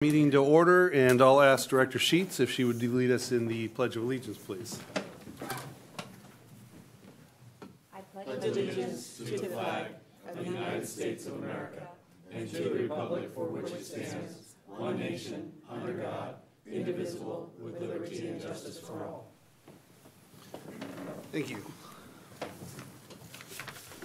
Meeting to order, and I'll ask Director Sheets if she would lead us in the Pledge of Allegiance, please. I pledge allegiance to the flag of the United States of America and to the republic for which it stands, one nation, under God, indivisible, with liberty and justice for all. Thank you.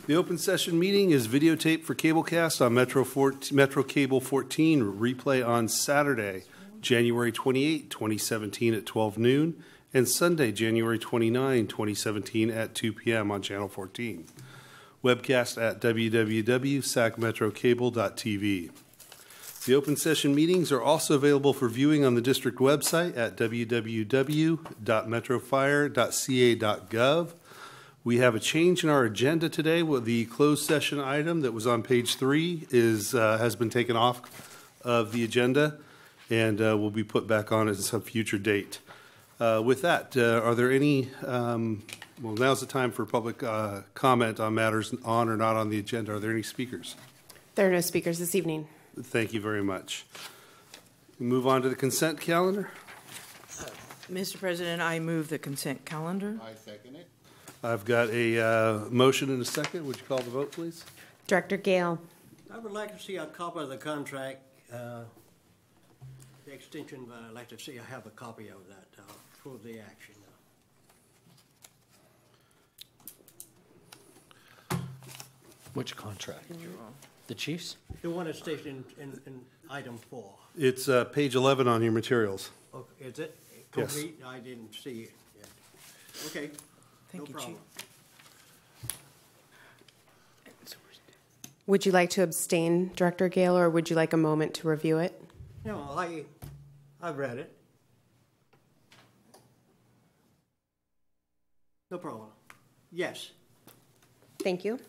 The open session meeting is videotaped for cablecast on Metro Cable 14, replay on Saturday, January 28, 2017 at 12 noon, and Sunday, January 29, 2017 at 2 p.m. on Channel 14. Webcast at www.sacmetrocable.tv. The open session meetings are also available for viewing on the district website at www.metrofire.ca.gov. We have a change in our agenda today. The closed session item that was on page 3 has been taken off of the agenda and will be put back on at some future date. With that, are there any, well, now's the time for public comment on matters on or not on the agenda. Are there any speakers? There are no speakers this evening. Thank you very much. We move on to the consent calendar. Mr. President, I move the consent calendar. I second it. I've got a motion and a second. Would you call the vote, please? Director Gale. I would like to see a copy of the contract, the extension, but I'd like to see I have a copy of that for the action. Which contract? The Chiefs? The one that's stated in item 4. It's page 11 on your materials. Okay, is it Yes. complete? I didn't see it yet. Okay. Thank you, Chief. Would you like to abstain, Director Gale, or would you like a moment to review it? No, I've read it. No problem. Yes. Thank you.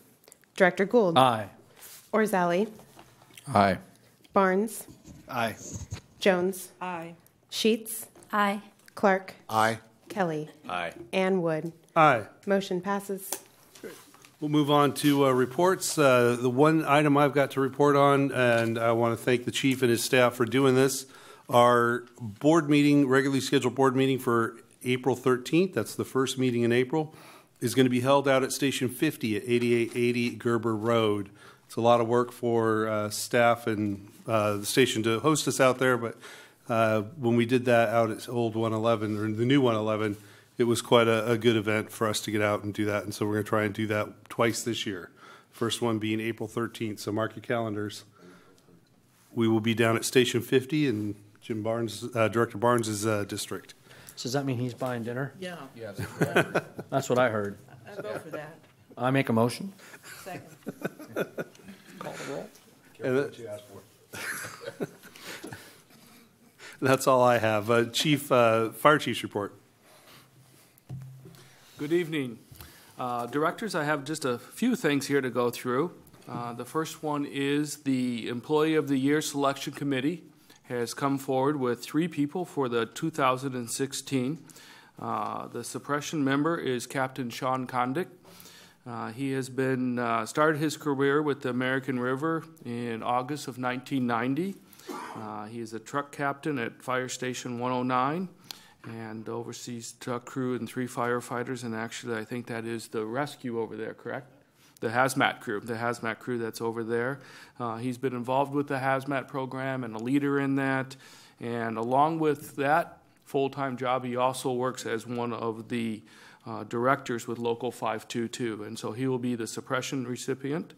Director Gould. Aye. Orzali. Aye. Barnes. Aye. Jones. Aye. Sheets. Aye. Clark. Aye. Kelly. Aye. And Wood. Aye. Motion passes. We'll move on to reports. The one item I've got to report on, and I want to thank the chief and his staff for doing this, our board meeting, regularly scheduled board meeting for April 13th, that's the first meeting in April, is going to be held out at Station 50 at 8880 Gerber Road. It's a lot of work for staff and the station to host us out there, but when we did that out at old 111, or the new 111, it was quite a good event for us to get out and do that. And so we're going to try and do that twice this year. First one being April 13th. So mark your calendars. We will be down at Station 50 in Jim Barnes, Director Barnes' district. So does that mean he's buying dinner? Yeah, That's what I heard. I vote for that. I make a motion. Second. Call the roll. What you asked for. That's all I have. Fire Chief's report. Good evening. Directors, I have just a few things here to go through. The first one is the Employee of the Year Selection Committee has come forward with 3 people for the 2016. The suppression member is Captain Sean Condick. He has been started his career with the American River in August of 1990. He is a truck captain at Fire Station 109 and oversees truck crew and 3 firefighters, and actually I think that is the rescue over there, correct? The hazmat crew that's over there. He's been involved with the hazmat program and a leader in that, and along with that full-time job, he also works as one of the directors with Local 522, and so he will be the suppression recipient.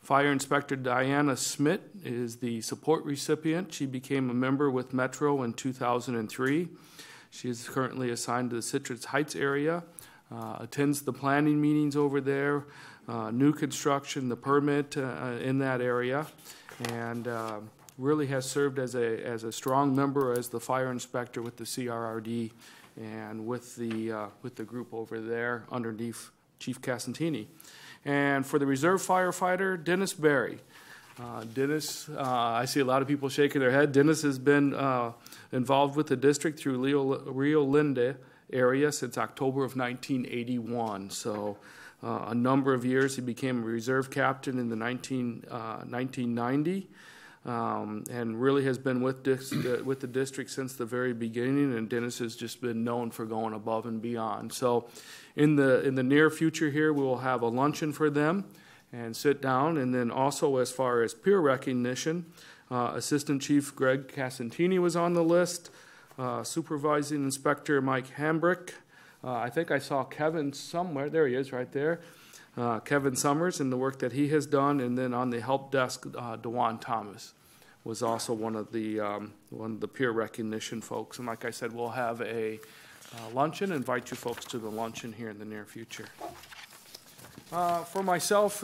Fire Inspector Diana Smith is the support recipient. She became a member with Metro in 2003. She is currently assigned to the Citrus Heights area, attends the planning meetings over there, new construction, the permit in that area, and really has served as a strong member as the fire inspector with the CRRD and with the group over there underneath Chief Casantini. And for the reserve firefighter, Dennis Berry. Dennis, I see a lot of people shaking their head. Dennis has been involved with the district through Rio Linda area since October of 1981. So a number of years. He became a reserve captain in the 1990. and really has been with the district since the very beginning, and Dennis has just been known for going above and beyond. So in the near future here, we will have a luncheon for them and sit down, and then also as far as peer recognition, Assistant Chief Greg Casantini was on the list, Supervising Inspector Mike Hambrick. I think I saw Kevin somewhere. There he is right there. Kevin Summers and the work that he has done. And then on the help desk, DeJuan Thomas was also one of the peer recognition folks. And like I said, we'll have a luncheon, invite you folks to the luncheon here in the near future. For myself,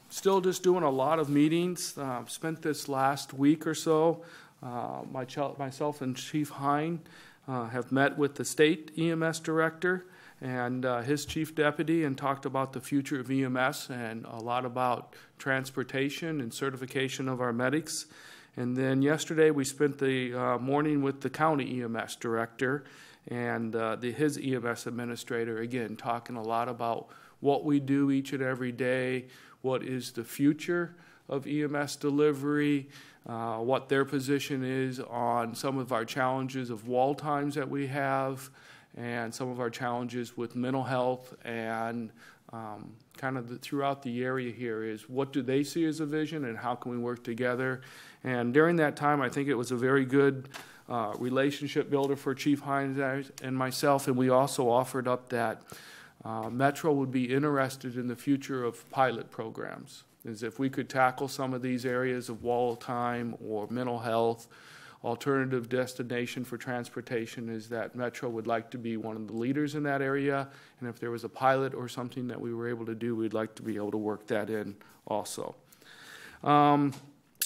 still just doing a lot of meetings. Spent this last week or so. Myself and Chief Hine have met with the state EMS director and his chief deputy and talked about the future of EMS and a lot about transportation and certification of our medics. And then yesterday we spent the morning with the county EMS director and his EMS administrator, again, talking a lot about what we do each and every day, what is the future of EMS delivery, what their position is on some of our challenges of wall times that we have, and some of our challenges with mental health, and kind of throughout the area here is what do they see as a vision and how can we work together. And during that time, I think it was a very good relationship builder for Chief Hines and myself, and we also offered up that Metro would be interested in the future of pilot programs, as if we could tackle some of these areas of wall time or mental health. Alternative destination for transportation is that Metro would like to be one of the leaders in that area, and if there was a pilot or something that we were able to do, we'd like to be able to work that in also.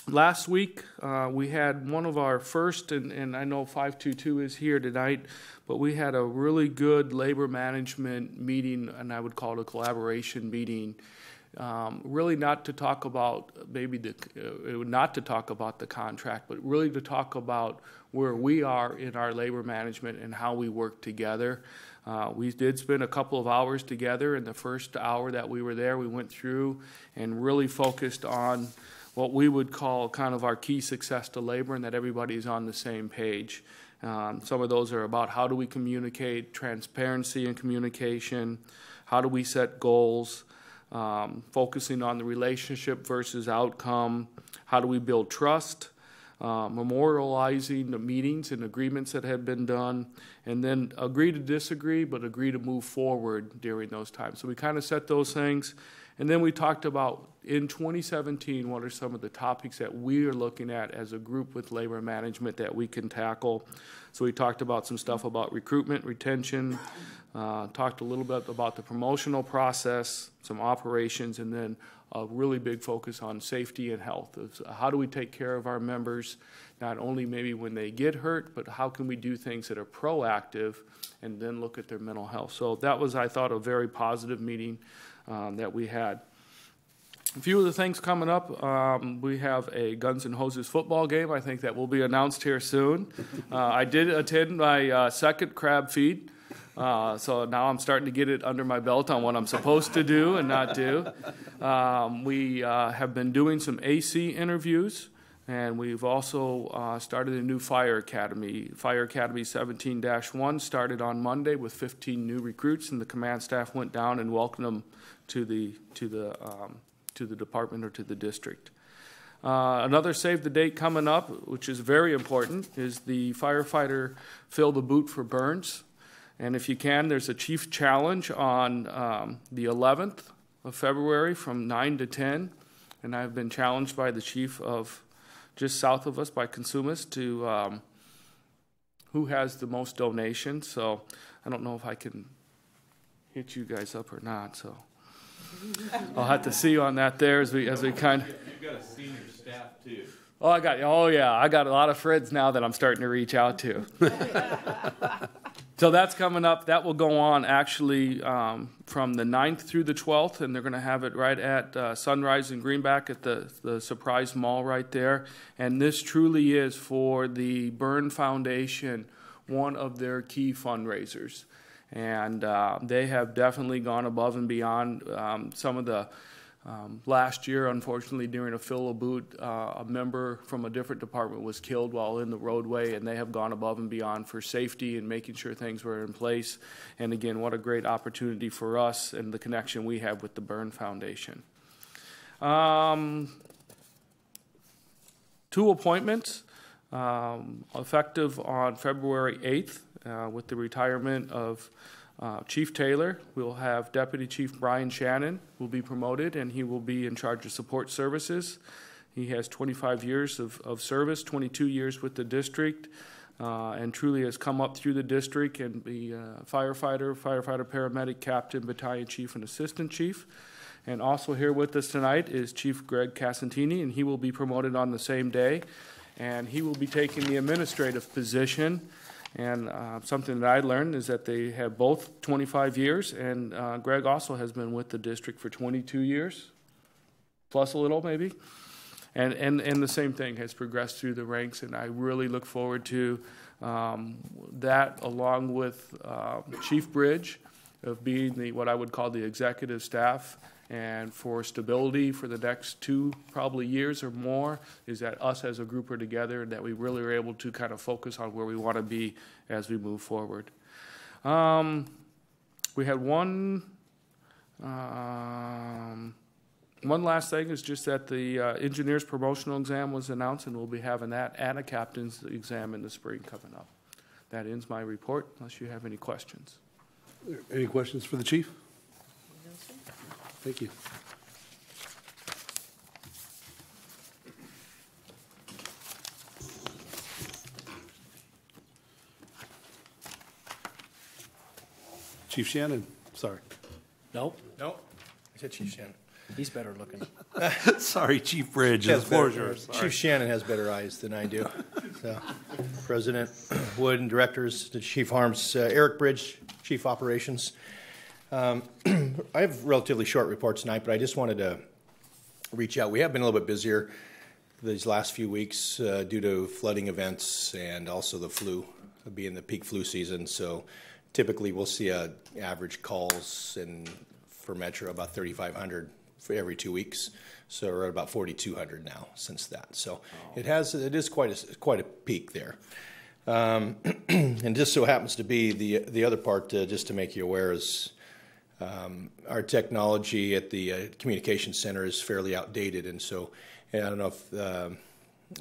Last week, we had one of our first, and I know 522 is here tonight, but we had a really good labor management meeting, and I would call it a collaboration meeting. Really not to talk about not to talk about the contract, but really to talk about where we are in our labor management and how we work together. We did spend a couple of hours together. In the first hour that we were there, we went through and really focused on what we would call kind of our key success to labor, and that everybody's on the same page. Some of those are about how do we communicate, transparency and communication, how do we set goals, focusing on the relationship versus outcome, how do we build trust, memorializing the meetings and agreements that had been done, and then agree to disagree, but agree to move forward during those times. So we kind of set those things, and then we talked about in 2017, what are some of the topics that we are looking at as a group with labor management that we can tackle. So we talked about some stuff about recruitment, retention, talked a little bit about the promotional process, some operations, and then a really big focus on safety and health. How do we take care of our members, not only maybe when they get hurt, but how can we do things that are proactive and then look at their mental health. So that was, I thought, a very positive meeting that we had. A few of the things coming up, we have a Guns N' Hoses football game. I think that will be announced here soon. I did attend my second crab feed, so now I'm starting to get it under my belt on what I'm supposed to do and not do. We have been doing some AC interviews, and we've also started a new Fire Academy. Fire Academy 17-1 started on Monday with 15 new recruits, and the command staff went down and welcomed them to the department or to the district. Another save the date coming up, which is very important, is the firefighter Fill the Boot for Burns. And if you can, there's a chief challenge on the 11th of February from 9 to 10. And I've been challenged by the chief of just south of us by Consumas to who has the most donations. So I don't know if I can hit you guys up or not. So I'll have to see you on that there as we kind of. You've got a senior staff too. I got a lot of friends now that I'm starting to reach out to. So that's coming up. That will go on actually from the 9th through the 12th, and they're going to have it right at Sunrise in Greenback at the Surprise Mall right there. And this truly is for the Burn Foundation, one of their key fundraisers. And they have definitely gone above and beyond. Some of the Last year, unfortunately, during a fill boot, a member from a different department was killed while in the roadway, and they have gone above and beyond for safety and making sure things were in place. And again, what a great opportunity for us and the connection we have with the Byrne Foundation. 2 appointments effective on February 8th with the retirement of Chief Taylor. We'll have Deputy Chief Brian Shannon will be promoted, and he will be in charge of support services. He has 25 years of service, 22 years with the district, and truly has come up through the district and be firefighter, paramedic, captain, battalion chief, and assistant chief. And also here with us tonight is Chief Greg Casantini, and he will be promoted on the same day. And he will be taking the administrative position. And something that I learned is that they have both 25 years, and Greg also has been with the district for 22 years, plus a little maybe. And the same thing, has progressed through the ranks, and I really look forward to that, along with Chief Bridge, of being what I would call the executive staff. And for stability for the next 2 probably years or more, is that us as a group are together and that we really are able to kind of focus on where we want to be as we move forward. We had one last thing is just that the engineer's promotional exam was announced, and we'll be having that and a captain's exam in the spring coming up. That ends my report, unless you have any questions. Any questions for the chief? Thank you. Chief Shannon, sorry. Nope. No, I said Chief Shannon. He's better looking. Sorry, Chief Bridge. The floor is yours. Sorry. Chief Shannon has better eyes than I do. So, President Wood and directors, the Chief Harms, Eric Bridge, Chief Operations. I have relatively short reports tonight, but I just wanted to reach out. We have been a little bit busier these last few weeks due to flooding events and also the flu, being the peak flu season. So typically we'll see average calls for Metro about 3,500 for every 2 weeks. So we're at about 4,200 now since that. So it is quite a peak there. And just so happens to be the other part, just to make you aware, is our technology at the communication center is fairly outdated, and so I don't know if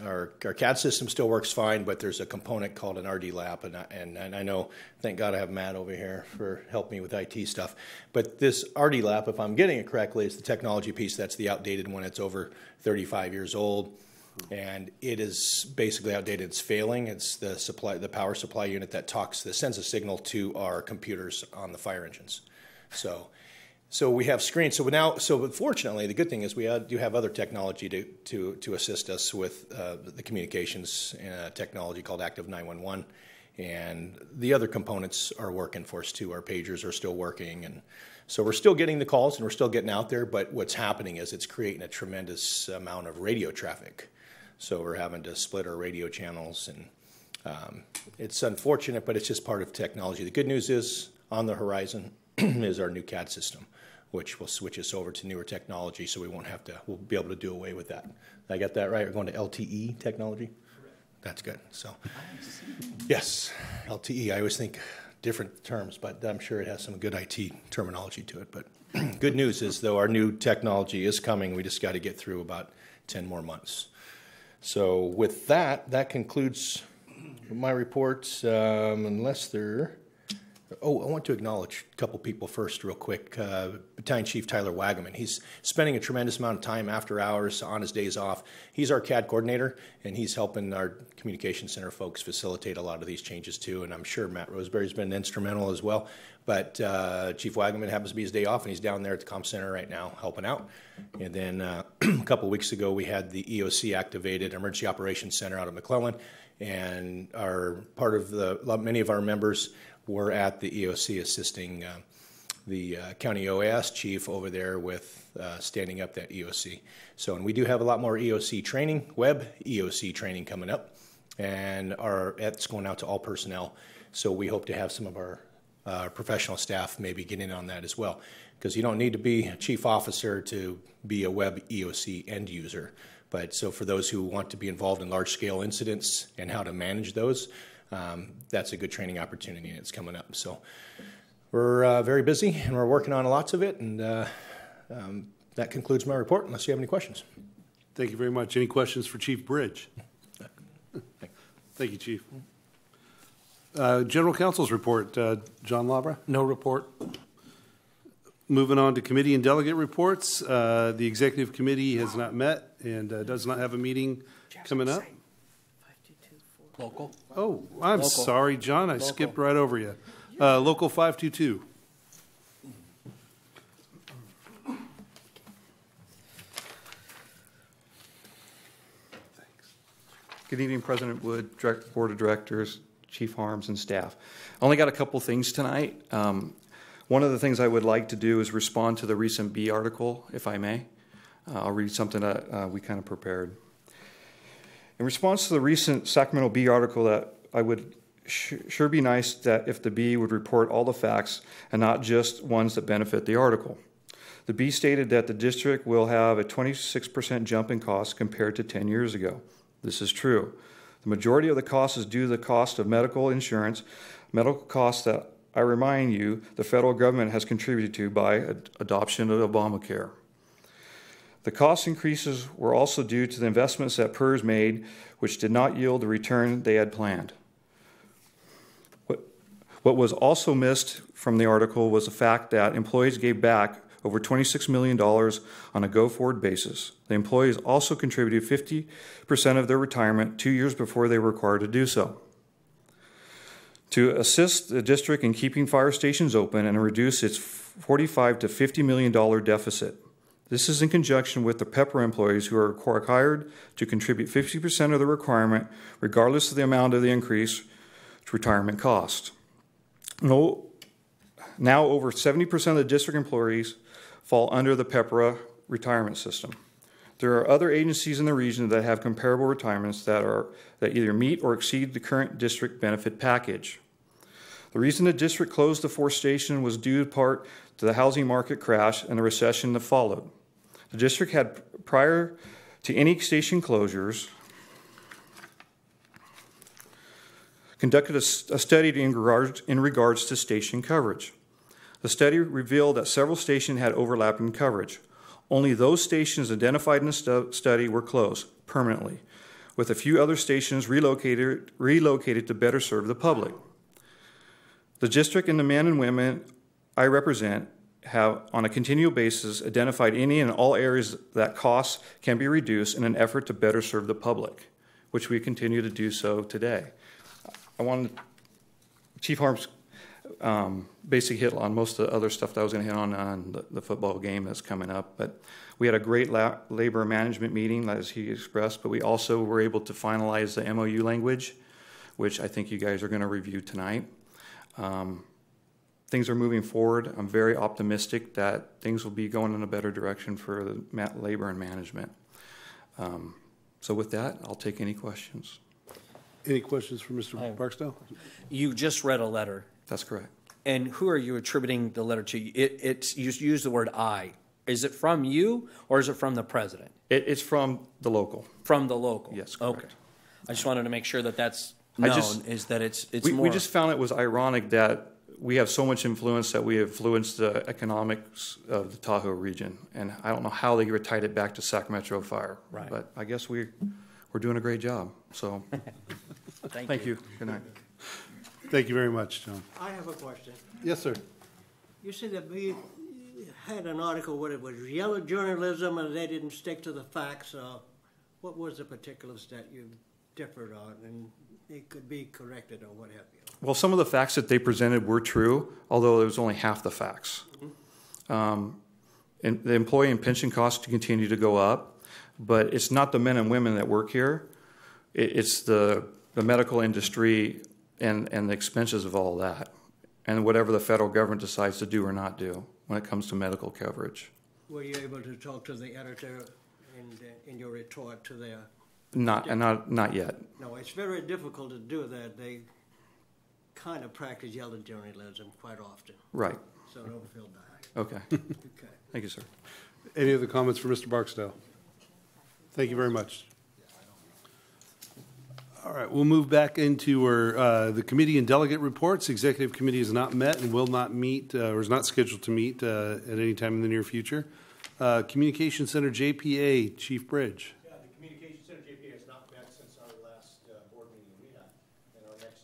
our CAD system still works fine, but there's a component called an RD lab, and I know, thank God I have Matt over here for helping me with IT stuff. But this RD lab, if I'm getting it correctly, is the technology piece that's the outdated one. It's over 35 years old, and it is basically outdated. It's failing. It's the power supply unit that sends a signal to our computers on the fire engines. So we have screens. So fortunately, the good thing is we do have other technology to assist us with the communications technology called Active 911, and the other components are working for us too. Our pagers are still working, and so we're still getting the calls and we're still getting out there. But what's happening is it's creating a tremendous amount of radio traffic. So we're having to split our radio channels, and it's unfortunate, but it's just part of technology. The good news is on the horizon is our new CAD system, which will switch us over to newer technology, so we'll be able to do away with that. Did I get that right? We're going to LTE technology? Correct. That's good. So, yes, LTE. I always think different terms, but I'm sure it has some good IT terminology to it. But good news is, though, our new technology is coming. We just got to get through about 10 more months. So with that concludes my report, unless there... Oh, I want to acknowledge a couple people first real quick. Battalion Chief Tyler Wagaman. He's spending a tremendous amount of time after hours on his days off. He's our CAD coordinator, and he's helping our communication center folks facilitate a lot of these changes too, and I'm sure Matt Roseberry's been instrumental as well. But Chief Wagaman happens to be his day off, and he's down there at the comm center right now helping out. And then a couple weeks ago, we had the EOC activated, Emergency Operations Center out of McClellan, and many of our members were at the EOC assisting the county OAS chief over there with standing up that EOC. So, and we do have a lot more EOC training, web EOC training coming up, and that's going out to all personnel. So we hope to have some of our professional staff maybe get in on that as well, because you don't need to be a chief officer to be a web EOC end user. But so for those who want to be involved in large-scale incidents and how to manage those, that's a good training opportunity, and it's coming up. So we're very busy, and we're working on lots of it, and that concludes my report, unless you have any questions. Thank you very much. Any questions for Chief Bridge? Thank you, Chief. General Counsel's report, John Labra. No report. Moving on to committee and delegate reports. The executive committee has not met and does not have a meeting coming up. Local. Oh, I'm Local. sorry, John. I skipped right over you. Local 522. Good evening, President Wood, Board of Directors, Chief Harms, and staff. I only got a couple things tonight. One of the things I would like to do is respond to the recent B article, if I may. I'll read something that we kind of prepared. In response to the recent Sacramento Bee article, that I would sure be nice that if the Bee would report all the facts and not just ones that benefit the article. The Bee stated that the district will have a 26% jump in costs compared to 10 years ago. This is true. The majority of the cost is due to the cost of medical insurance, medical costs that, I remind you, the federal government has contributed to by adoption of Obamacare. The cost increases were also due to the investments that PERS made, which did not yield the return they had planned. What was also missed from the article was the fact that employees gave back over $26 million on a go-forward basis. The employees also contributed 50% of their retirement 2 years before they were required to do so. To assist the district in keeping fire stations open and reduce its $45 to $50 million deficit. This is in conjunction with the PEPRA employees who are required to contribute 50% of the requirement, regardless of the amount of the increased retirement cost. Now over 70% of the district employees fall under the PEPRA retirement system. There are other agencies in the region that have comparable retirements that either meet or exceed the current district benefit package. The reason the district closed the 4th station was due in part to the housing market crash and the recession that followed. The district had, prior to any station closures, conducted a study in regards to station coverage. The study revealed that several stations had overlapping coverage. Only those stations identified in the study were closed permanently, with a few other stations relocated to better serve the public. The district and the men and women I represent have, on a continual basis, identified any and all areas that costs can be reduced in an effort to better serve the public, which we continue to do so today. I wanted Chief Harms basically hit on most of the other stuff that I was going to hit on the football game that's coming up. But we had a great labor management meeting, as he expressed, but we also were able to finalize the MOU language, which I think you guys are going to review tonight. Things are moving forward. I'm very optimistic that things will be going in a better direction for the labor and management. So with that, I'll take any questions. Any questions for Mr. Barksdale? You just read a letter. That's correct. And who are you attributing the letter to? You use the word I. Is it from you or is it from the president? It's from the local. From the local? Yes, correct. Okay. I just wanted to make sure that that's known, it's more. We just found it was ironic that we have so much influence that we influence the economics of the Tahoe region. And I don't know how they tied it back to Sac Metro Fire. Right. But I guess we're doing a great job. So thank you. Good night. Thank you very much, John. I have a question. Yes, sir. You said that we had an article where it was yellow journalism and they didn't stick to the facts. What was the particulars that you differed on and it could be corrected or what have you? Well, some of the facts that they presented were true, although it was only half the facts. And the employee and pension costs continue to go up, but it's not the men and women that work here. It's the medical industry and the expenses of all that, and whatever the federal government decides to do or not do when it comes to medical coverage. Were you able to talk to the editor in your retort to their? Not yet. No, it's very difficult to do that. kind of practice yellow journalism quite often, Right. so don't feel bad. Okay. Okay. Thank you, sir. Any other comments for Mr. Barksdale? Thank you very much. All right, we'll move back into the committee and delegate reports. Executive committee has not met and will not meet, or is not scheduled to meet at any time in the near future. Communication Center JPA, Chief Bridge. Yeah, the Communication Center JPA has not met since our last board meeting we had. And our next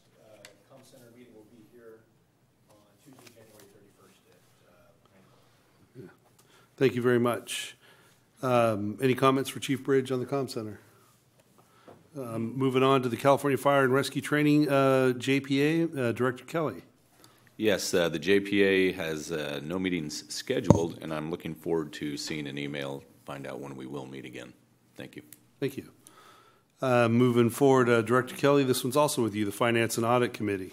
Com Center meeting will be here on Tuesday, January 31st at 9 o'clock. Thank you very much. Any comments for Chief Bridge on the Com Center? Moving on to the California Fire and Rescue Training JPA, Director Kelly. Yes, the JPA has no meetings scheduled, and I'm looking forward to seeing an email, find out when we will meet again. Thank you. Thank you. Moving forward, Director Kelly, this one's also with you, the Finance and Audit Committee.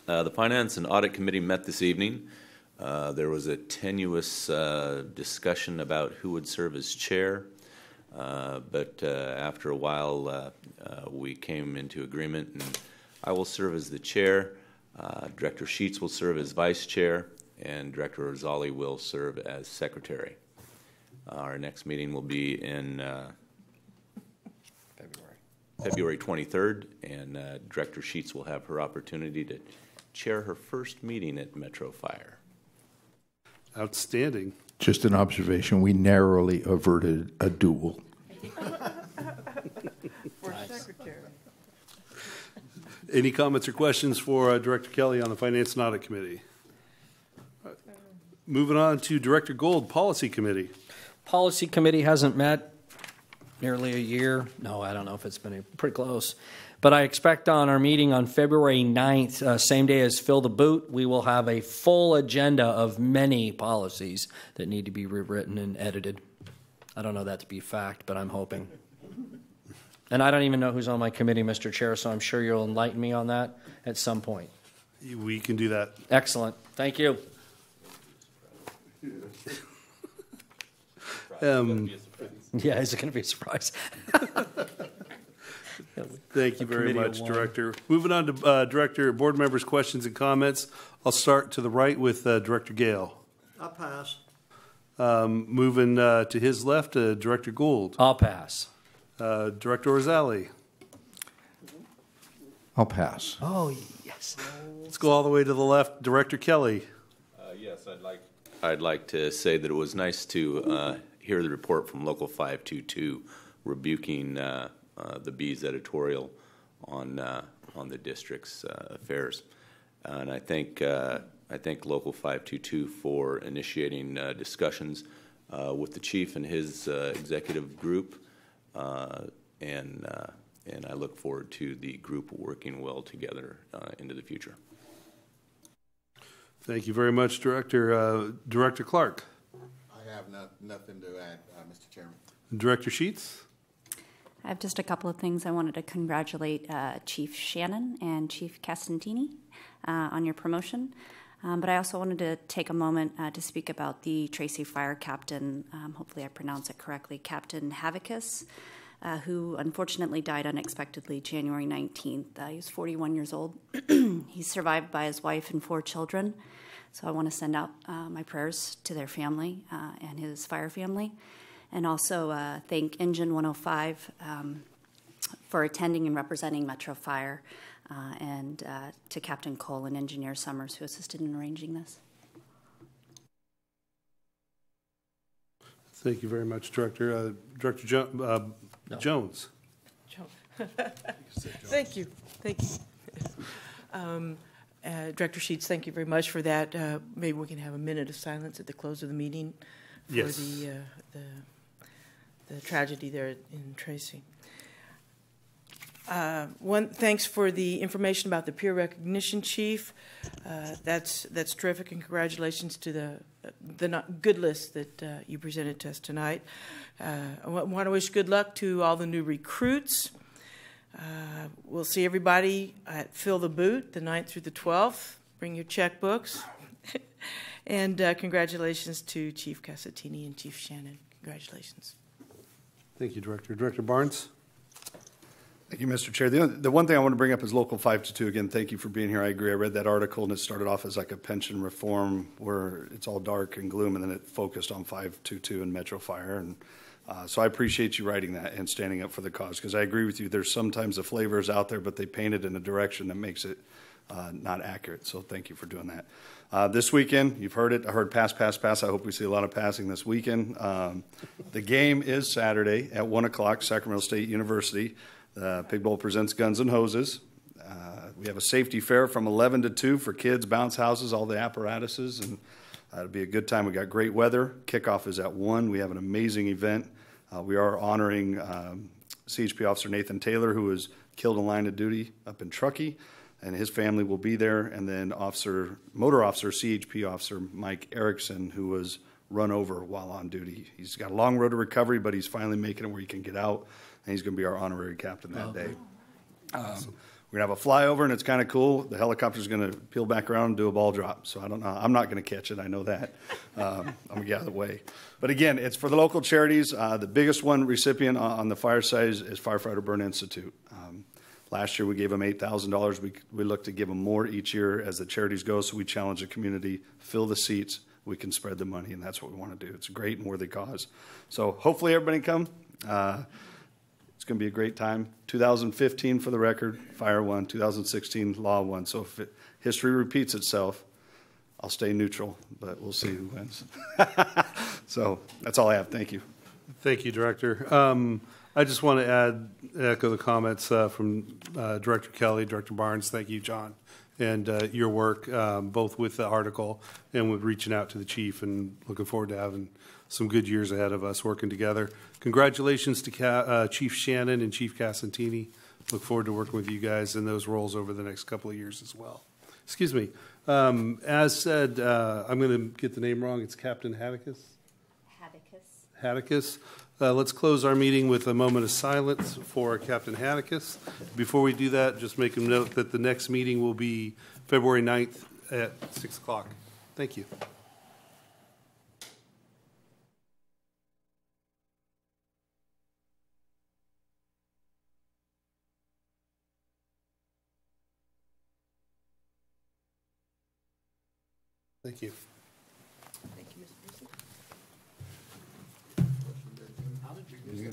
The Finance and Audit Committee met this evening. There was a tenuous discussion about who would serve as chair. But after a while, we came into agreement, and I will serve as the chair. Director Sheets will serve as vice chair, and Director Rosali will serve as secretary. Our next meeting will be in February 23rd, and Director Sheets will have her opportunity to chair her first meeting at Metro Fire. Outstanding. Just an observation, we narrowly averted a duel. For secretary. Any comments or questions for Director Kelly on the Finance and Audit Committee? Moving on to Director Gold, Policy Committee. Policy Committee hasn't met nearly a year. No, I don't know if it's been pretty close. But I expect on our meeting on February 9th, same day as Fill the Boot, we will have a full agenda of many policies that need to be rewritten and edited. I don't know that to be fact, but I'm hoping. And I don't even know who's on my committee, Mr. Chair, so I'm sure you'll enlighten me on that at some point. We can do that. Excellent. Thank you. Yeah, is it going to be a surprise? Thank you very much, Director. Moving on to Director, board members' questions and comments. I'll start to the right with Director Gale. I'll pass. Moving to his left, Director Gould. I'll pass. Director Rosali. I'll pass. Oh, yes. Let's go all the way to the left, Director Kelly. Yes, I'd like to say that it was nice to hear the report from Local 522 rebuking the Bee's editorial on the district's affairs, and I thank Local 522 for initiating discussions with the chief and his executive group, and I look forward to the group working well together into the future. Thank you very much, Director. Director Clark. I have nothing to add, Mr. Chairman. Director Sheets. I have just a couple of things. I wanted to congratulate Chief Shannon and Chief Castantini on your promotion. But I also wanted to take a moment to speak about the Tracy Fire Captain, hopefully I pronounce it correctly, Captain Havicus, who unfortunately died unexpectedly January 19th. He was 41 years old. He's survived by his wife and 4 children. So I want to send out my prayers to their family and his fire family. And also thank Engine 105 for attending and representing Metro Fire, and to Captain Cole and Engineer Summers, who assisted in arranging this. Thank you very much, Director. Director Jones. Thank you. Thank you. Director Sheets, thank you very much for that. Maybe we can have a minute of silence at the close of the meeting for Yes. the tragedy there in Tracy. Thanks for the information about the peer recognition chief. That's terrific, and congratulations to the good list that you presented to us tonight. I want to wish good luck to all the new recruits. We'll see everybody at Fill the Boot, the 9th through the 12th. Bring your checkbooks. And congratulations to Chief Casatini and Chief Shannon. Congratulations. Thank you, Director. Director Barnes. Thank you, Mr. Chair. The one thing I want to bring up is Local 522. Again, thank you for being here. I agree. I read that article, and it started off as like a pension reform where it's all dark and gloom, and then it focused on 522 and Metro Fire. And so I appreciate you writing that and standing up for the cause, because I agree with you. There's sometimes the flavor is out there, but they paint it in a direction that makes it not accurate. So thank you for doing that. This weekend, you've heard it. I heard pass, pass, pass. I hope we see a lot of passing this weekend. The game is Saturday at 1 o'clock, Sacramento State University. Pig Bowl presents Guns and Hoses. We have a safety fair from 11 to 2 for kids, bounce houses, all the apparatuses, and it'll be a good time. We got great weather. Kickoff is at 1. We have an amazing event. We are honoring CHP Officer Nathan Taylor, who was killed in line of duty up in Truckee, and his family will be there. And then Motor Officer, CHP Officer Mike Erickson, who was run over while on duty. He's got a long road to recovery, but he's finally making it where he can get out. And he's going to be our honorary captain that day. We're going to have a flyover, and it's kind of cool. The helicopter's going to peel back around and do a ball drop. So I don't know. I'm not going to catch it. I know that. I'm going to get out of the way. But again, it's for the local charities. The biggest one recipient on the fire side is Firefighter Burn Institute. Last year we gave them $8,000. We look to give them more each year as the charities go. So we challenge the community, fill the seats. We can spread the money, and that's what we want to do. It's a great and worthy cause. So hopefully everybody come. It's going to be a great time. 2015 for the record, fire won. 2016, law won. So if history repeats itself, I'll stay neutral, but we'll see who wins. So that's all I have. Thank you. Thank you, Director. I just want to echo the comments from Director Kelly, Director Barnes. Thank you, John, and your work, both with the article and with reaching out to the chief, and looking forward to having some good years ahead of us working together. Congratulations to Chief Shannon and Chief Casantini. Look forward to working with you guys in those roles over the next couple of years as well. Excuse me. As said, I'm going to get the name wrong. It's Captain Hatticus? Hatticus. Let's close our meeting with a moment of silence for Captain Hatticus. Before we do that, just make a note that the next meeting will be February 9th at 6 o'clock. Thank you. Thank you. Thank you, Mr. President. You